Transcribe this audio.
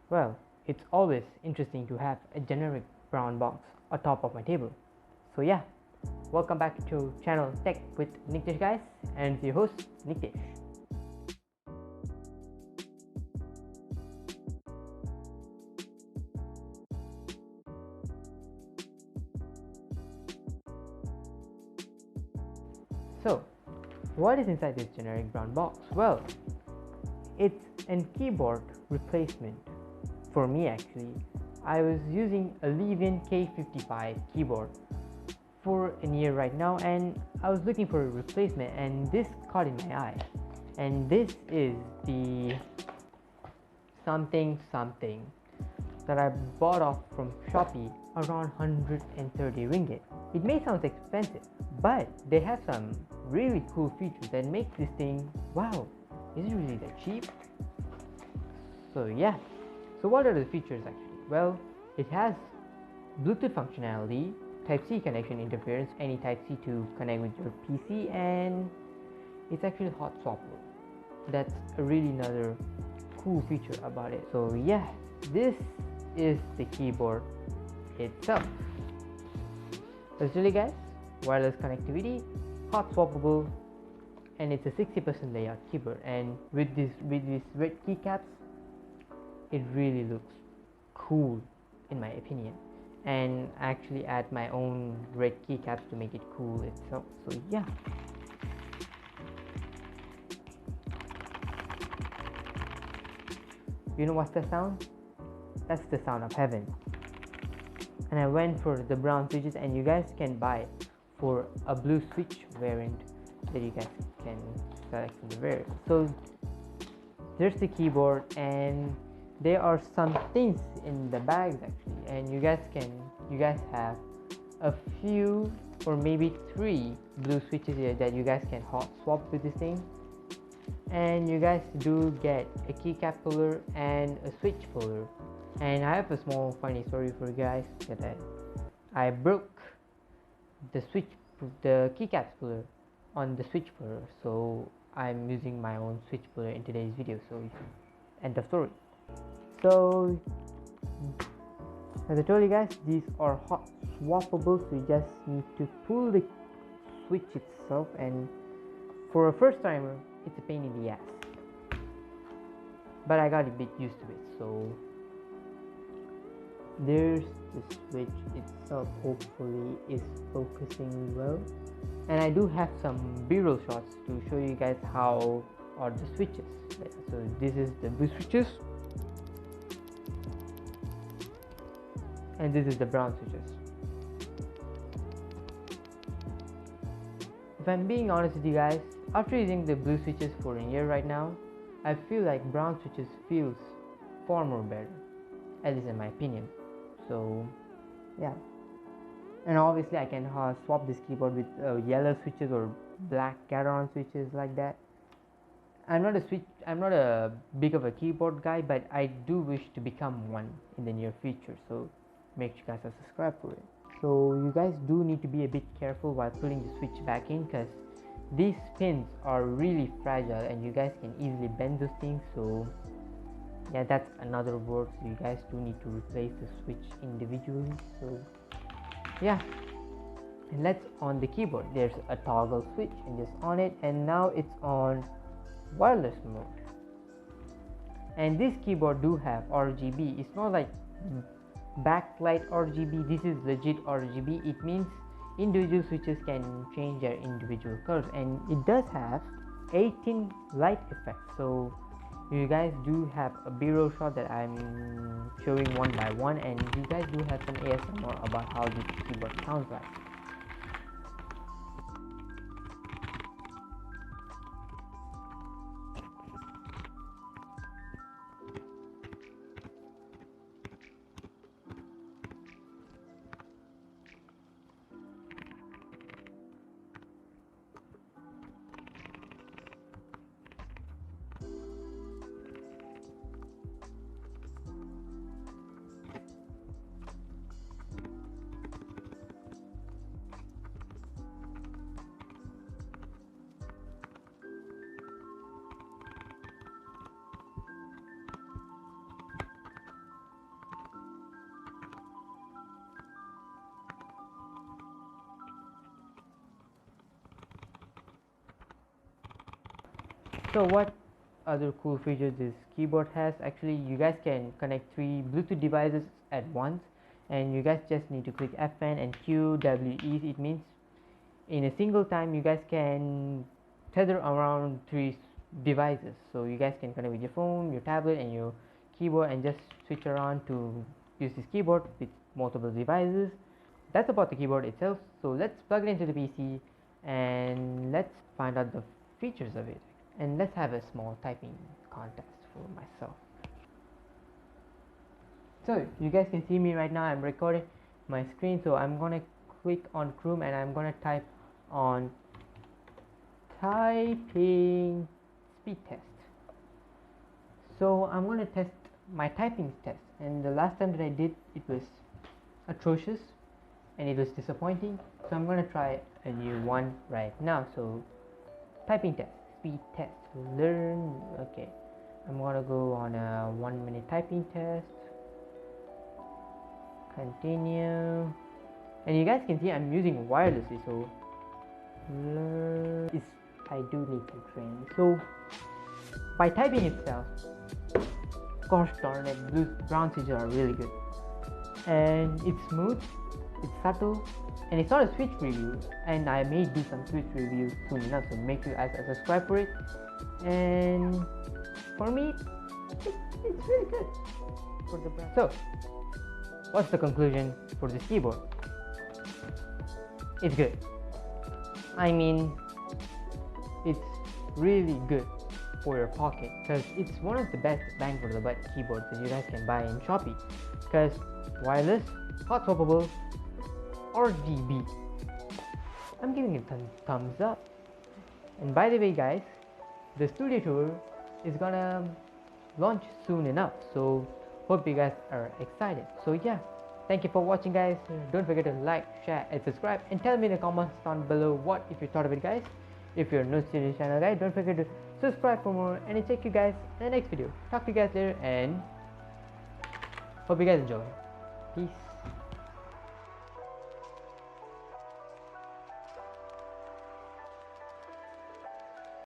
Well, it's always interesting to have a generic brown box on top of my table. So yeah, welcome back to channel Tech with Nikthesh guys, and it's your host Nikthesh. So, what is inside this generic brown box? Well, it's a keyboard replacement. For me actually, I was using a Levian K55 keyboard for a year right now, and I was looking for a replacement, and this caught in my eye. And this is the something that I bought off from Shopee around 130 ringgit. It may sound expensive, but they have some really cool features that make this thing, wow, is it really that cheap? So yeah, so what are the features actually? Well, it has Bluetooth functionality, Type-C connection interference, any Type-C to connect with your PC, and it's actually hot swappable. That's really another cool feature about it. So yeah, this is the keyboard itself. Really guys, wireless connectivity, hot swappable, and it's a 60% layout keyboard, and with these red keycaps, it really looks cool in my opinion. And I actually add my own red keycaps to make it cool itself. So yeah, you know what's the sound? That's the sound of heaven. And I went for the brown switches, and you guys can buy for a blue switch variant that you guys can select from the variant. So there's the keyboard, and there are some things in the bags actually, and you guys have a few or maybe 3 blue switches here that you guys can hot swap with this thing. And you guys do get a keycap puller and a switch puller. And I have a small funny story for you guys that I broke the keycap puller on the switch puller, so I'm using my own switch puller in today's video. So end of story. So as I told you guys, these are hot swappable, so you just need to pull the switch itself, and for a first timer it's a pain in the ass, but I got a bit used to it. So there's the switch itself, hopefully is focusing well, and I do have some b-roll shots to show you guys how are the switches. So this is the blue switches, and this is the brown switches. If I'm being honest with you guys, after using the blue switches for a year right now, I feel like brown switches feels far more better, at least in my opinion. So yeah, and obviously I can swap this keyboard with yellow switches or black Gateron switches like that. I'm not a big of a keyboard guy, but I do wish to become one in the near future, so make sure you guys are subscribed for it. So you guys do need to be a bit careful while putting the switch back in, because these pins are really fragile and you guys can easily bend those things. So yeah, that's another word. So you guys do need to replace the switch individually. So yeah, and let's on the keyboard, there's a toggle switch, and just on it, and now it's on wireless mode. And this keyboard do have RGB. It's not like backlight RGB, this is legit RGB. It means individual switches can change their individual colors, and it does have 18 light effects. So you guys do have a b-roll shot that I'm showing one by one, and you guys do have some ASMR about how this keyboard sounds like. So what other cool features this keyboard has? Actually, you guys can connect 3 Bluetooth devices at once, and you guys just need to click F10 and QWE. It means in a single time you guys can tether around 3 devices, so you guys can connect with your phone, your tablet, and your keyboard, and just switch around to use this keyboard with multiple devices. That's about the keyboard itself. So let's plug it into the PC and let's find out the features of it, and let's have a small typing contest for myself. So you guys can see me right now. I'm recording my screen, so I'm gonna click on Chrome and I'm gonna type on typing speed test. So I'm gonna test my typing test, and the last time that I did it was atrocious and it was disappointing, so I'm gonna try a new one right now. So typing test, speed test, learn. Okay, I'm gonna go on a 1-minute typing test, continue, and you guys can see I'm using wirelessly, so I do need to train. So by typing itself, gosh darn it, brown switches are really good, and it's smooth, it's subtle, and it's not a Switch review, and I may do some Switch reviews soon enough, so make sure you guys subscribe for it. And for me, it's really good for the brand. So what's the conclusion for this keyboard? It's good. I mean, it's really good for your pocket, because it's one of the best bang for the buck keyboards that you guys can buy in Shopee, because wireless, hot swappable, RGB. I'm giving it a thumbs up. And by the way guys, the studio tour is gonna launch soon enough, so hope you guys are excited. So yeah, thank you for watching guys. Don't forget to like, share and subscribe, and tell me in the comments down below what if you thought of it guys. If you're new to this channel guys, don't forget to subscribe for more, and I'll check you guys in the next video. Talk to you guys later, and hope you guys enjoy. Peace.